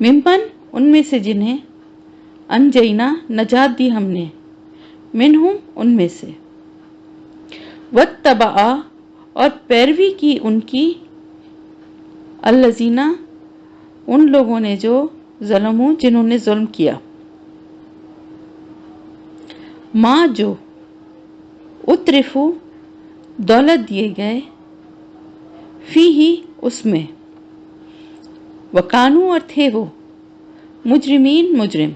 ممن ان میں سے جنہیں انجینا نجات دی ہم نے، منہم ان میں سے، واتبع اور پیروی کی ان کی، الذین ان لوگوں نے جو ظلموں جنہوں نے ظلم کیا، ماں جو اترفو دولت دیے گئے، فی ہی اس میں، وکانو اور تھے وہ، مجرمین مجرم،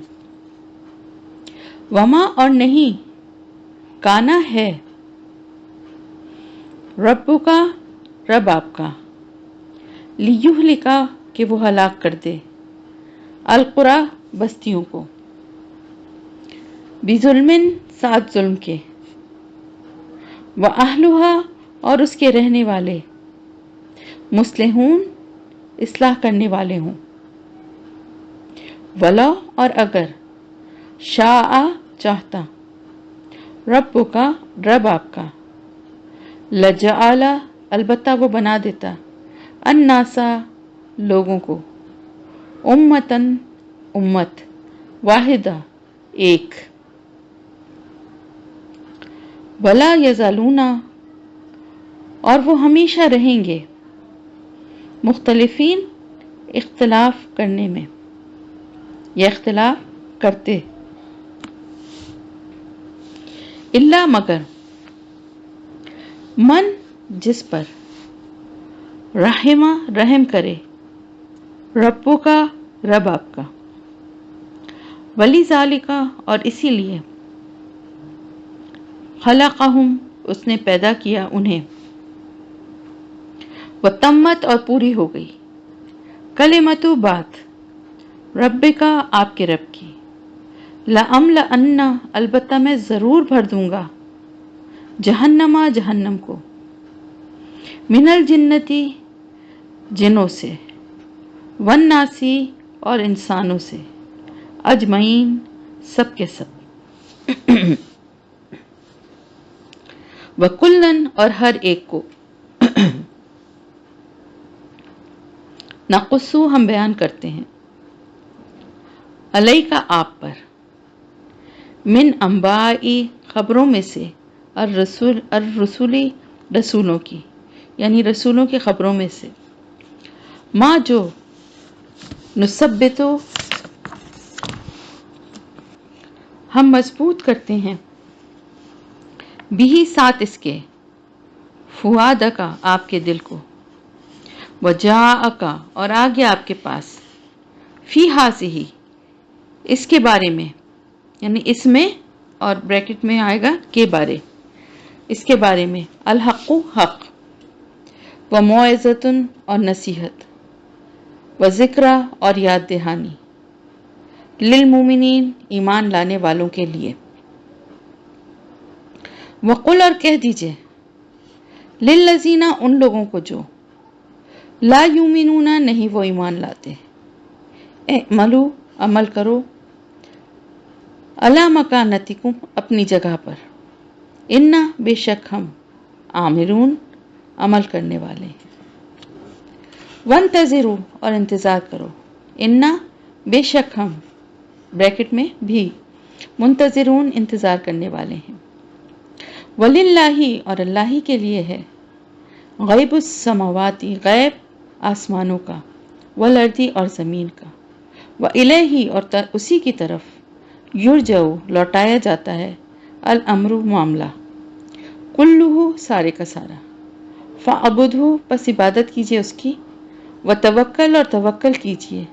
وما اور نہیں، کانا ہے، ربو کا رب آپ کا، لیہلکا کہ وہ ہلاک کر دے، القریٰ بستیوں کو، بظلمن ساتھ ظلم کے، واہلھا اور اس کے رہنے والے، مصلحون اصلاح کرنے والے ہوں، ولا اور اگر، شاء چاہتا، رب کا رب آپ کا، لجعل البتہ وہ بنا دیتا، الناسا لوگوں کو، امتن امت، واحدہ ایک، ولا یزالون اور وہ ہمیشہ رہیں گے، مختلفین اختلاف کرنے میں یا اختلاف کرتے، الا مگر، من جس پر، رحمہ رحم کرے، ربو کا رب آپ کا، ولی ذالکا اور اسی لیے، خلقہم اس نے پیدا کیا انہیں، وتمت اور پوری ہو گئی، کلمت بات، رب کا آپ کے رب کی، لأملأن البتہ میں ضرور بھر دوں گا، جہنما جہنم کو، من الجنتی جنوں سے، والناسی اور انسانوں سے، اجمعین سب کے سب، وکلن اور ہر ایک کو، نقصو ہم بیان کرتے ہیں، علیکا آپ پر، من انبائی خبروں میں سے، الرسولی رسولوں کی، یعنی رسولوں کی خبروں میں سے، ما جو نثبتو ہم مضبوط کرتے ہیں، بھی ساتھ اس کے، فؤادکا آپ کے دل کو، وجاءکا اور آ گیا آپ کے پاس، فی ہذہ اس کے بارے میں، یعنی اس میں اور بریکٹ میں آئے گا کے بارے، اس کے بارے میں، الحق حق، وموعظۃ اور نصیحت، وذکریٰ اور یاد دہانی، للمومنین ایمان لانے والوں کے لیے، وقل اور کہہ دیجئے، للذین ان لوگوں کو جو، لا یؤمنون نہیں وہ ایمان لاتے، اعملوا عمل کرو، علی مکانتکم اپنی جگہ پر، انا بے شک ہم، عاملون عمل کرنے والے ہیں، وانتظروا اور انتظار کرو، انا بے شک ہم، بریکٹ میں بھی، منتظرون انتظار کرنے والے ہیں، وللہ اور اللہ ہی کے لیے ہے، غیب السماواتی غیب آسمانوں کا، والارضی اور زمین کا، والیہ اور اسی کی طرف، یرجع لوٹایا جاتا ہے، الامر معاملہ، کلہ سارے کا سارا، فاعبدہ پس عبادت کیجئے اس کی، وتوکل اور توکل کیجئے،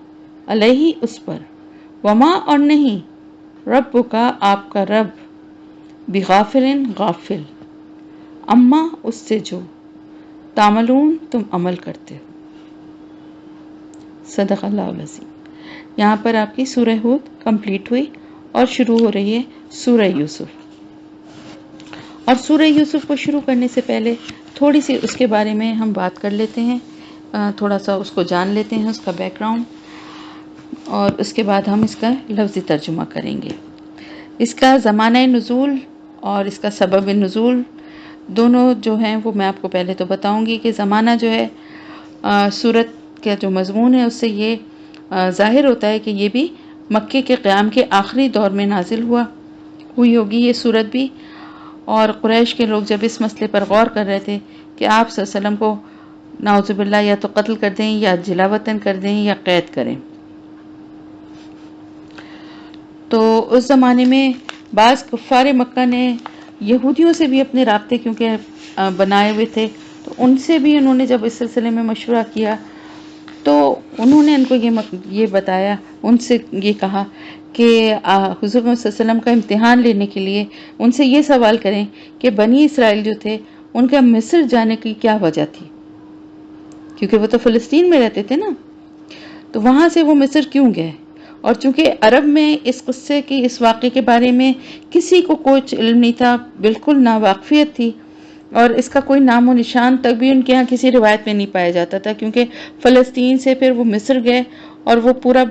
علیہ اس پر، وما اور نہیں، رب کا آپ کا رب، بغافلن غافل، اما اس سے جو، تعملون تم عمل کرتے ہو، صدق اللہ العظیم۔ یہاں پر آپ کی سورہ ہود کمپلیٹ ہوئی اور شروع ہو رہی ہے سورہ یوسف۔ اور سورہ یوسف کو شروع کرنے سے پہلے تھوڑی سی اس کے بارے میں ہم بات کر لیتے ہیں، تھوڑا سا اس کو جان لیتے ہیں، اس کا بیک گراؤنڈ، اور اس کے بعد ہم اس کا لفظی ترجمہ کریں گے۔ اس کا زمانہ نزول اور اس کا سبب نزول دونوں جو ہیں وہ میں آپ کو پہلے تو بتاؤں گی کہ زمانہ جو ہے سورت کا جو مضمون ہے اس سے یہ ظاہر ہوتا ہے کہ یہ بھی مکے کے قیام کے آخری دور میں نازل ہوئی ہوگی یہ صورت بھی، اور قریش کے لوگ جب اس مسئلے پر غور کر رہے تھے کہ آپ صلی اللہ علیہ وسلم کو نعوذ باللہ یا تو قتل کر دیں یا جلا وطن کر دیں یا قید کریں. تو اس زمانے میں بعض کفار مکہ نے یہودیوں سے بھی اپنے رابطے کیونکہ بنائے ہوئے تھے، تو ان سے بھی انہوں نے جب اس سلسلے میں مشورہ کیا تو انہوں نے ان کو یہ بتایا، ان سے یہ کہا کہ حضور صلی اللہ علیہ وسلم کا امتحان لینے کے لیے ان سے یہ سوال کریں کہ بنی اسرائیل جو تھے ان کا مصر جانے کی کیا وجہ تھی، کیونکہ وہ تو فلسطین میں رہتے تھے نا، تو وہاں سے وہ مصر کیوں گئے. اور چونکہ عرب میں اس قصے کی، اس واقعے کے بارے میں کسی کو کوئی علم نہیں تھا، بالکل ناواقفیت تھی، اور اس کا کوئی نام و نشان تک بھی ان کے ہاں کسی روایت میں نہیں پایا جاتا تھا، کیونکہ فلسطین سے پھر وہ مصر گئے اور وہ پورا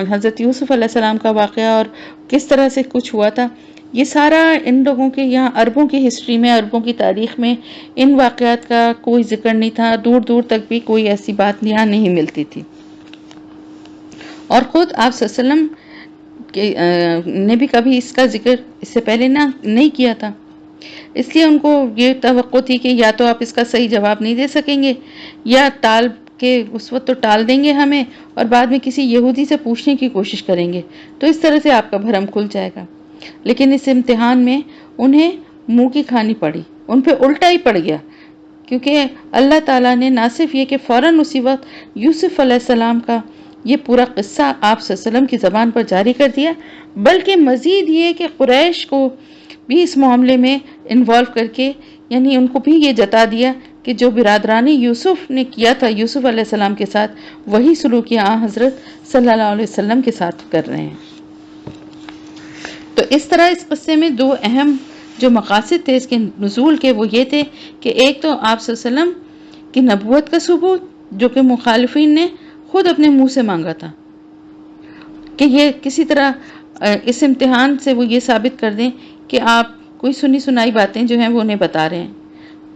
حضرت یوسف علیہ السلام کا واقعہ اور کس طرح سے کچھ ہوا تھا، یہ سارا ان لوگوں کے یہاں عربوں کی ہسٹری میں، عربوں کی تاریخ میں ان واقعات کا کوئی ذکر نہیں تھا، دور دور تک بھی کوئی ایسی بات یہاں نہیں ملتی تھی. اور خود آپ صلی اللہ علیہ وسلم نے بھی کبھی اس کا ذکر اس سے پہلے نہیں کیا تھا، اس لیے ان کو یہ توقع تھی کہ یا تو آپ اس کا صحیح جواب نہیں دے سکیں گے یا ٹال کے اس وقت تو ٹال دیں گے ہمیں اور بعد میں کسی یہودی سے پوچھنے کی کوشش کریں گے، تو اس طرح سے آپ کا بھرم کھل جائے گا. لیکن اس امتحان میں انہیں منہ کی کھانی پڑی، ان پہ الٹا ہی پڑ گیا، کیونکہ اللہ تعالیٰ نے نہ صرف یہ کہ فوراً اسی وقت یوسف علیہ السلام کا یہ پورا قصہ آپ صلی اللہ علیہ وسلم کی زبان پر جاری کر دیا، بلکہ مزید یہ کہ قریش کو بھی اس معاملے میں انوالو کر کے، یعنی ان کو بھی یہ جتا دیا کہ جو برادرانی یوسف نے کیا تھا یوسف علیہ السلام کے ساتھ، وہی سلوک حضرت صلی اللہ علیہ وسلم کے ساتھ کر رہے ہیں. تو اس طرح اس قصے میں دو اہم جو مقاصد تھے اس کے نزول کے، وہ یہ تھے کہ ایک تو آپ صلی اللہ علیہ وسلم کی نبوت کا ثبوت، جو کہ مخالفین نے خود اپنے منہ سے مانگا تھا کہ یہ کسی طرح اس امتحان سے وہ یہ ثابت کر دیں کہ آپ کوئی سنی سنائی باتیں جو ہیں وہ انہیں بتا رہے ہیں.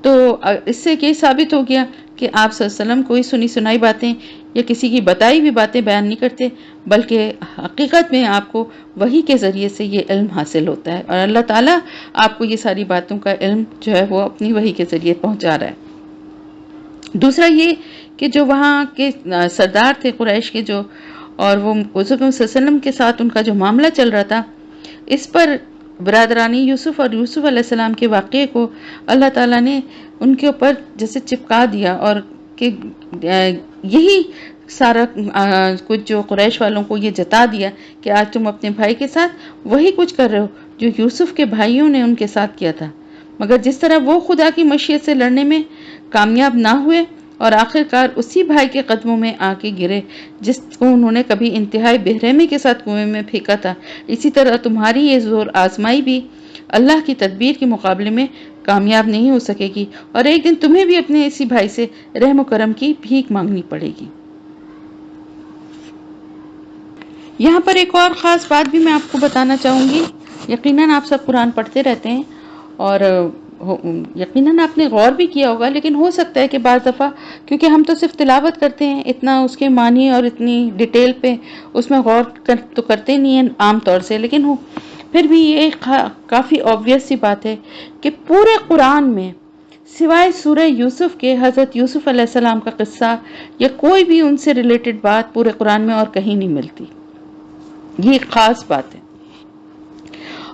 تو اس سے یہ ثابت ہو گیا کہ آپ صلی اللہ علیہ وسلم کوئی سنی سنائی باتیں یا کسی کی بتائی ہوئی باتیں بیان نہیں کرتے، بلکہ حقیقت میں آپ کو وحی کے ذریعے سے یہ علم حاصل ہوتا ہے، اور اللہ تعالیٰ آپ کو یہ ساری باتوں کا علم جو ہے وہ اپنی وحی کے ذریعے پہنچا رہا ہے. دوسرا یہ کہ جو وہاں کے سردار تھے قریش کے، جو اور وہ حضور صلی اللہ علیہ وسلم کے ساتھ ان کا جو معاملہ چل رہا تھا، اس پر برادرانی یوسف اور یوسف علیہ السلام کے واقعے کو اللہ تعالیٰ نے ان کے اوپر جیسے چپکا دیا، اور کہ یہی سارا کچھ جو قریش والوں کو یہ جتا دیا کہ آج تم اپنے بھائی کے ساتھ وہی کچھ کر رہے ہو جو یوسف کے بھائیوں نے ان کے ساتھ کیا تھا، مگر جس طرح وہ خدا کی مشیت سے لڑنے میں کامیاب نہ ہوئے اور آخرکار اسی بھائی کے قدموں میں آ کے گرے جس کو انہوں نے کبھی انتہائی بے-رحمی کے ساتھ کنویں میں پھینکا تھا، اسی طرح تمہاری یہ زور آزمائی بھی اللہ کی تدبیر کے مقابلے میں کامیاب نہیں ہو سکے گی، اور ایک دن تمہیں بھی اپنے اسی بھائی سے رحم و کرم کی بھیک مانگنی پڑے گی. یہاں پر ایک اور خاص بات بھی میں آپ کو بتانا چاہوں گی. یقیناً آپ سب قرآن پڑھتے رہتے ہیں اور یقیناً آپ نے غور بھی کیا ہوگا، لیکن ہو سکتا ہے کہ بعض دفعہ کیونکہ ہم تو صرف تلاوت کرتے ہیں، اتنا اس کے معنی اور اتنی ڈیٹیل پہ اس میں غور تو کرتے نہیں ہیں عام طور سے، لیکن پھر بھی یہ کافی آبویس سی بات ہے کہ پورے قرآن میں سوائے سورہ یوسف کے حضرت یوسف علیہ السلام کا قصہ یا کوئی بھی ان سے ریلیٹڈ بات پورے قرآن میں اور کہیں نہیں ملتی. یہ ایک خاص بات ہے.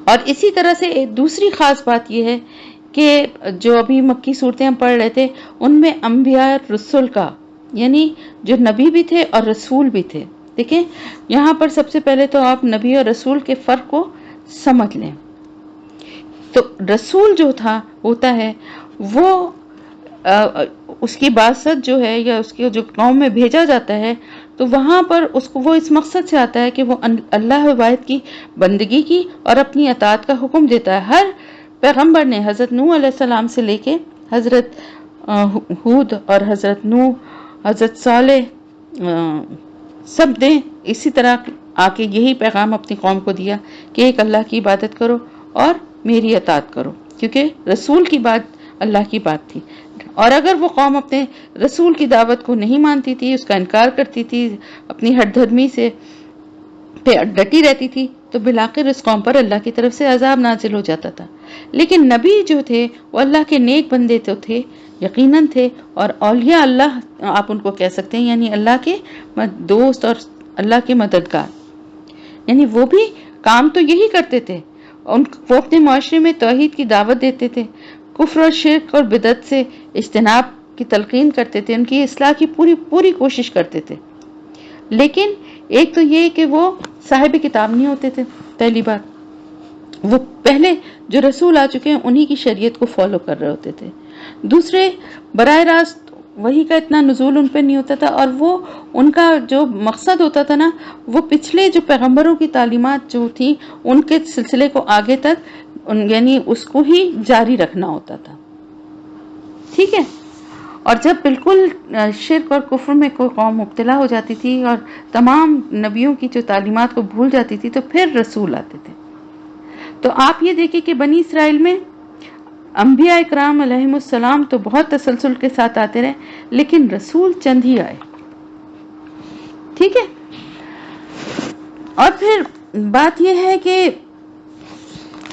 اور اسی طرح سے ایک دوسری خاص بات یہ ہے کہ جو ابھی مکی صورتیں ہم پڑھ رہے تھے ان میں انبیاء رسول کا، یعنی جو نبی بھی تھے اور رسول بھی تھے. دیکھیں یہاں پر سب سے پہلے تو آپ نبی اور رسول کے فرق کو سمجھ لیں. تو رسول جو ہوتا ہے وہ اس کی بعثت جو ہے یا اس کی جو قوم میں بھیجا جاتا ہے تو وہاں پر وہ اس مقصد سے آتا ہے کہ وہ اللہ واحد کی بندگی کی اور اپنی اطاعت کا حکم دیتا ہے. ہر پیغمبر نے حضرت نوح علیہ السلام سے لے کے حضرت ہود اور حضرت نوح، حضرت صالح، سب نے اسی طرح آ کے یہی پیغام اپنی قوم کو دیا کہ ایک اللہ کی عبادت کرو اور میری اطاعت کرو، کیونکہ رسول کی بات اللہ کی بات تھی. اور اگر وہ قوم اپنے رسول کی دعوت کو نہیں مانتی تھی، اس کا انکار کرتی تھی، اپنی ہٹ دھرمی سے پہ ڈٹی رہتی تھی، تو بالآخر اس قوم پر اللہ کی طرف سے عذاب نازل ہو جاتا تھا۔ لیکن نبی جو تھے وہ اللہ کے نیک بندے تو تھے، یقیناً تھے، اور اولیاء اللہ آپ ان کو کہہ سکتے ہیں، یعنی اللہ کے دوست اور اللہ کے مددگار، یعنی وہ بھی کام تو یہی کرتے تھے۔ وہ اپنے معاشرے میں توحید کی دعوت دیتے تھے، کفر اور شرک اور بدعت سے اجتناب کی تلقین کرتے تھے، ان کی اصلاح کی پوری کوشش کرتے تھے۔ لیکن ایک تو یہ کہ وہ صاحب کتاب نہیں ہوتے تھے، پہلی بات وہ پہلے جو رسول آ چکے ہیں انہی کی شریعت کو فالو کر رہے ہوتے تھے، دوسرے براہ راست وہی کا اتنا نزول ان پہ نہیں ہوتا تھا، اور وہ ان کا جو مقصد ہوتا تھا نا، وہ پچھلے جو پیغمبروں کی تعلیمات جو تھی ان کے سلسلے کو آگے تک یعنی اس کو ہی جاری رکھنا ہوتا تھا، ٹھیک ہے۔ اور جب بالکل شرک اور کفر میں کوئی قوم مبتلا ہو جاتی تھی اور تمام نبیوں کی جو تعلیمات کو بھول جاتی تھی، تو پھر رسول آتے تھے۔ تو آپ یہ دیکھیں کہ بنی اسرائیل میں انبیاء اکرام علیہم السلام تو بہت تسلسل کے ساتھ آتے رہے، لیکن رسول چند ہی آئے، ٹھیک ہے۔ اور پھر بات یہ ہے کہ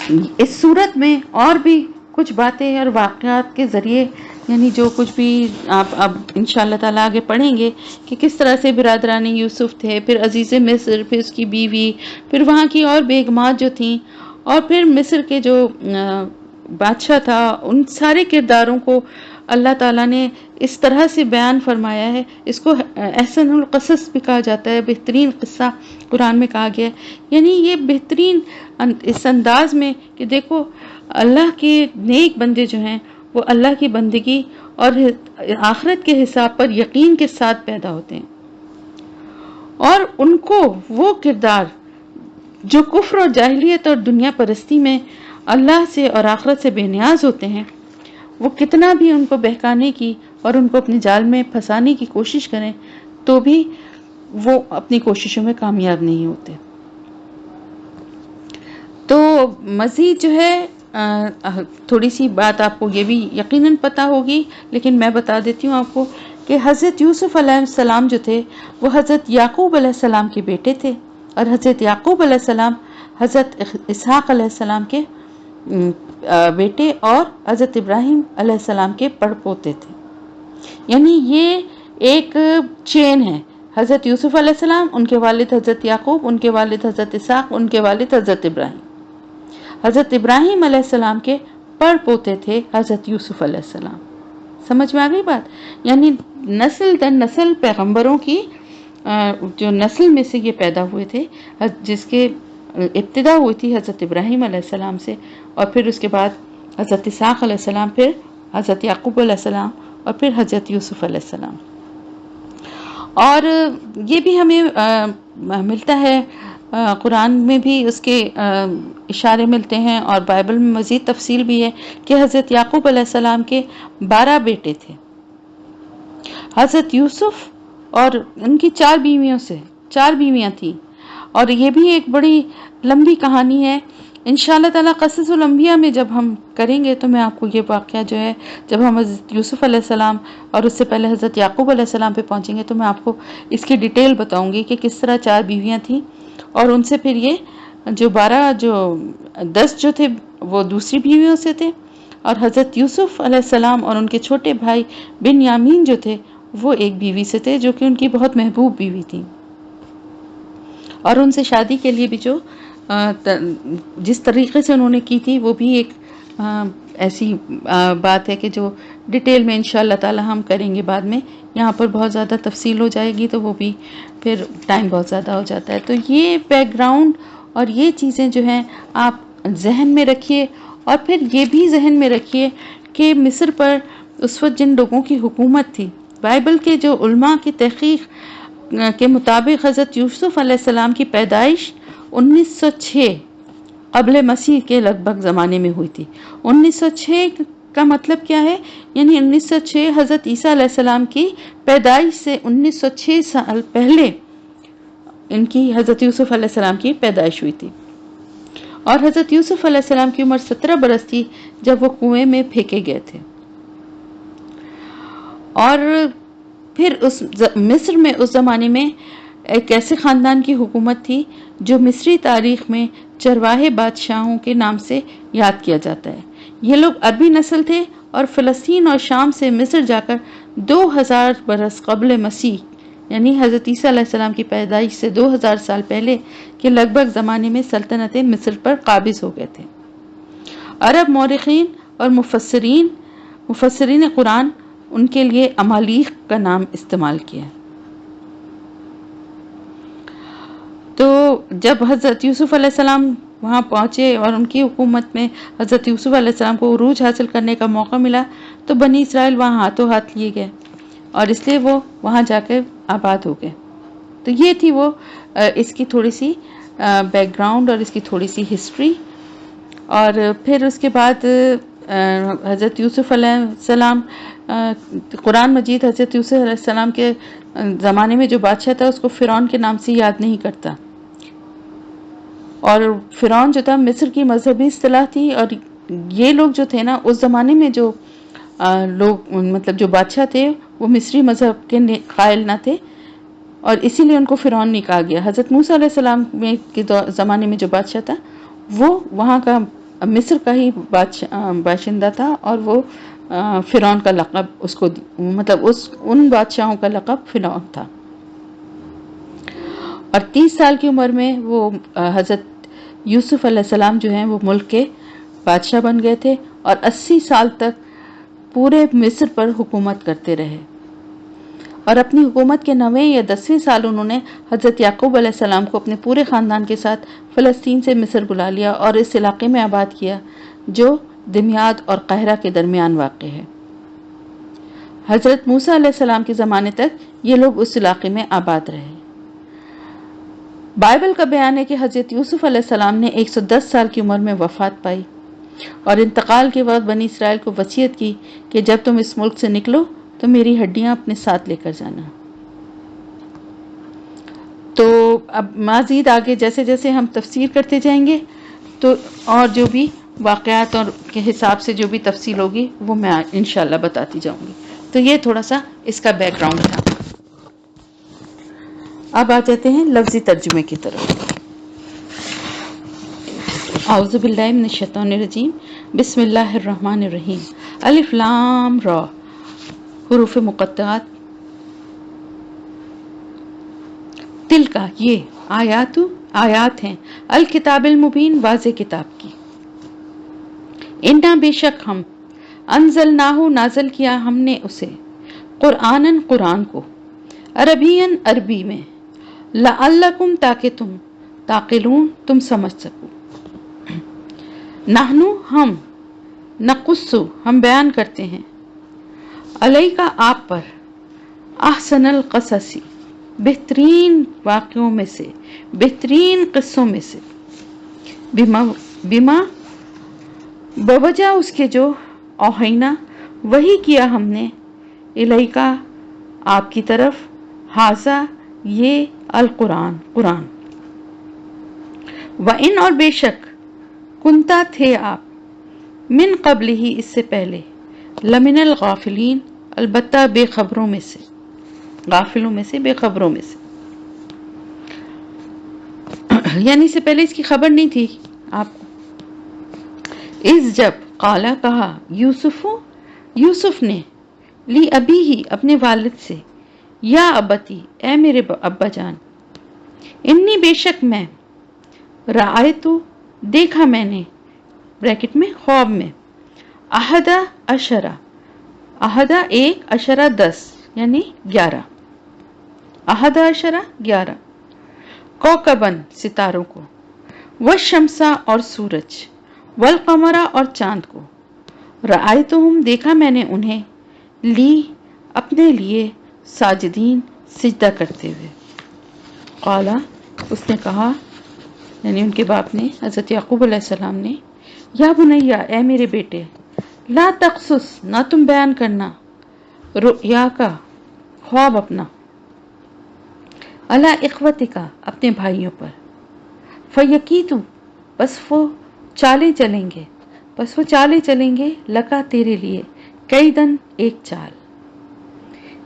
اس صورت میں اور بھی کچھ باتیں اور واقعات کے ذریعے، یعنی جو کچھ بھی آپ اب انشاءاللہ تعالیٰ آگے پڑھیں گے کہ کس طرح سے برادران یوسف تھے، پھر عزیز مصر، پھر اس کی بیوی، پھر وہاں کی اور بیگمات جو تھیں، اور پھر مصر کے جو بادشاہ تھا، ان سارے کرداروں کو اللہ تعالیٰ نے اس طرح سے بیان فرمایا ہے۔ اس کو احسن القصص بھی کہا جاتا ہے، بہترین قصہ قرآن میں کہا گیا ہے، یعنی یہ بہترین اس انداز میں کہ دیکھو اللہ کے نیک بندے جو ہیں وہ اللہ کی بندگی اور آخرت کے حساب پر یقین کے ساتھ پیدا ہوتے ہیں، اور ان کو وہ کردار جو کفر اور جاہلیت اور دنیا پرستی میں اللہ سے اور آخرت سے بے نیاز ہوتے ہیں، وہ کتنا بھی ان کو بہکانے کی اور ان کو اپنے جال میں پھنسانے کی کوشش کریں تو بھی وہ اپنی کوششوں میں کامیاب نہیں ہوتے۔ تو مزید جو ہے تھوڑی سی بات آپ کو یہ بھی یقیناً پتہ ہوگی، لیکن میں بتا دیتی ہوں آپ کو کہ حضرت یوسف علیہ السلام جو تھے وہ حضرت یعقوب علیہ السلام کے بیٹے تھے، اور حضرت یعقوب علیہ السلام حضرت اسحاق علیہ السلام کے بیٹے اور حضرت ابراہیم علیہ السلام کے پڑپوتے تھے، یعنی یہ ایک چین ہے۔ حضرت یوسف علیہ السلام، ان کے والد حضرت یعقوب، ان کے والد حضرت اسحاق، ان کے والد حضرت ابراہیم۔ حضرت ابراہیم علیہ السلام کے پڑ پوتے تھے حضرت یوسف علیہ السلام۔ سمجھ میں آ گئی بات؟ یعنی نسل در نسل پیغمبروں کی جو نسل میں سے یہ پیدا ہوئے تھے، جس کے ابتدا ہوئی تھی حضرت ابراہیم علیہ السلام سے، اور پھر اس کے بعد حضرت اسحاق علیہ السلام، پھر حضرت یعقوب علیہ السلام، اور پھر حضرت یوسف علیہ السلام۔ اور یہ بھی ہمیں ملتا ہے، قرآن میں بھی اس کے اشارے ملتے ہیں، اور بائبل میں مزید تفصیل بھی ہے کہ حضرت یعقوب علیہ السلام کے 12 بیٹے تھے، حضرت یوسف اور ان کی 4 بیویاں تھیں، اور یہ بھی ایک بڑی لمبی کہانی ہے۔ انشاءاللہ تعالیٰ قصص الانبیاء میں جب ہم کریں گے تو میں آپ کو یہ واقعہ جو ہے، جب ہم حضرت یوسف علیہ السلام اور اس سے پہلے حضرت یعقوب علیہ السلام پہ پہنچیں گے تو میں آپ کو اس کی ڈیٹیل بتاؤں گی کہ کس طرح 4 بیویاں تھیں، اور ان سے پھر یہ جو 10 جو تھے وہ دوسری بیویوں سے تھے، اور حضرت یوسف علیہ السلام اور ان کے چھوٹے بھائی بن یامین جو تھے وہ ایک بیوی سے تھے، جو کہ ان کی بہت محبوب بیوی تھی، اور ان سے شادی کے لیے بھی جو جس طریقے سے انہوں نے کی تھی وہ بھی ایک ایسی بات ہے کہ جو ڈیٹیل میں انشاءاللہ تعالی ہم کریں گے بعد میں، یہاں پر بہت زیادہ تفصیل ہو جائے گی تو وہ بھی پھر ٹائم بہت زیادہ ہو جاتا ہے۔ تو یہ بیک گراؤنڈ اور یہ چیزیں جو ہیں آپ ذہن میں رکھیے، اور پھر یہ بھی ذہن میں رکھیے کہ مصر پر اس وقت جن لوگوں کی حکومت تھی، بائبل کے جو علماء کی تحقیق کے مطابق حضرت یوسف علیہ السلام کی پیدائش 1906 قبل مسیح کے لگ بھگ زمانے میں ہوئی تھی۔ 1906 کا مطلب کیا ہے؟ یعنی 1906 حضرت عیسیٰ علیہ السلام کی پیدائش سے 1906 سال پہلے ان کی حضرت یوسف علیہ السلام کی پیدائش ہوئی تھی، اور حضرت یوسف علیہ السلام کی عمر 17 برس تھی جب وہ کنویں میں پھینکے گئے تھے۔ اور پھر مصر میں اس زمانے میں ایک ایسے خاندان کی حکومت تھی جو مصری تاریخ میں چرواہے بادشاہوں کے نام سے یاد کیا جاتا ہے. یہ لوگ عربی نسل تھے اور فلسطین اور شام سے مصر جا کر 2000 برس قبل مسیح یعنی حضرت عیسیٰ علیہ السلام کی پیدائش سے 2000 سال پہلے کے لگ بھگ زمانے میں سلطنت مصر پر قابض ہو گئے تھے. عرب مورخین اور مفسرین قرآن ان کے لیے امالیق کا نام استعمال کیا. تو جب حضرت یوسف علیہ السلام وہاں پہنچے اور ان کی حکومت میں حضرت یوسف علیہ السلام کو عروج حاصل کرنے کا موقع ملا تو بنی اسرائیل وہاں ہاتھوں ہاتھ لیے گئے اور اس لیے وہ وہاں جا کے آباد ہو گئے. تو یہ تھی وہ اس کی تھوڑی سی بیک گراؤنڈ اور اس کی تھوڑی سی ہسٹری. اور پھر اس کے بعد حضرت یوسف علیہ السلام قرآن مجید حضرت یوسف علیہ السلام کے زمانے میں جو بادشاہ تھا اس کو فرعون کے نام سے یاد نہیں کرتا. اور فرعون جو تھا مصر کی مذہبی اصطلاح تھی. اور یہ لوگ جو تھے نا اس زمانے میں جو لوگ مطلب جو بادشاہ تھے وہ مصری مذہب کے قائل نہ تھے اور اسی لیے ان کو فرعون نہیں کہا گیا. حضرت موسیٰ علیہ السلام کے زمانے میں جو بادشاہ تھا وہ وہاں کا مصر کا ہی باشندہ تھا اور وہ فرعون کا لقب اس کو مطلب ان بادشاہوں کا لقب فرعون تھا. اور 30 سال کی عمر میں وہ حضرت یوسف علیہ السلام جو ہیں وہ ملک کے بادشاہ بن گئے تھے اور 80 سال تک پورے مصر پر حکومت کرتے رہے. اور اپنی حکومت کے 9ویں یا 10ویں سال انہوں نے حضرت یعقوب علیہ السلام کو اپنے پورے خاندان کے ساتھ فلسطین سے مصر بلا لیا اور اس علاقے میں آباد کیا جو دمیاد اور قاہرہ کے درمیان واقع ہے. حضرت موسیٰ علیہ السلام کے زمانے تک یہ لوگ اس علاقے میں آباد رہے. بائبل کا بیان ہے کہ حضرت یوسف علیہ السلام نے 110 سال کی عمر میں وفات پائی اور انتقال کے وقت بنی اسرائیل کو وصیت کی کہ جب تم اس ملک سے نکلو تو میری ہڈیاں اپنے ساتھ لے کر جانا. تو اب مزید آگے جیسے جیسے ہم تفسیر کرتے جائیں گے تو اور جو بھی واقعات اور کے حساب سے جو بھی تفصیل ہوگی وہ میں انشاءاللہ بتاتی جاؤں گی. تو یہ تھوڑا سا اس کا بیک گراؤنڈ تھا. اب آ جاتے ہیں لفظی ترجمے کی طرف. اعوذ باللہ من الشیطان الرجیم. بسم اللہ الرحمن الرحیم. الف لام را حروف مقطعات. تل کا یہ آیات ہیں الکتاب المبین واضح کتاب کی. انا بے شک ہم انزلناہ نازل کیا ہم نے اسے قرآنن قرآن کو عربین عربی میں لعلکم تاکہ تم تعقلون تم سمجھ سکو. نحنو ہم نقصو ہم بیان کرتے ہیں علیکا آپ پر احسن القصصی بہترین واقعوں میں سے بہترین قصوں میں سے بما بوجہ اس کے جو اوحینا وہی کیا ہم نے الیکا آپ کی طرف حاضہ یہ القرآن قرآن وَإِنْ اور بے شک کنتا تھے آپ من قبل ہی اس سے پہلے لمن الغافلین البتہ بے خبروں میں سے غافلوں میں سے بے خبروں میں سے یعنی اس سے پہلے اس کی خبر نہیں تھی آپ کو. اس جب قالا کہا یوسف نے لی ابی ہی اپنے والد سے یا ابتی اے میرے ابا جان انی بے شک میں رأیتو دیکھا میں نے بریکٹ میں خواب میں احدہ عشرہ احدہ 1 عشرہ 10 یعنی 11 احدہ عشرہ 11 کوکبن ستاروں کو والشمسہ اور سورج والقمرہ اور چاند کو رأیتہم دیکھا میں نے انہیں لی اپنے لیے ساجدین سجدہ کرتے ہوئے. قالا اس نے کہا یعنی ان کے باپ نے حضرت یعقوب علیہ السلام نے یا بنیا اے میرے بیٹے لا تقصص نہ تم بیان کرنا رؤیا کا خواب اپنا علی اخوتک اپنے بھائیوں پر فیکیدو بس وہ چالیں چلیں گے لکا تیرے لیے کئی دن ایک چال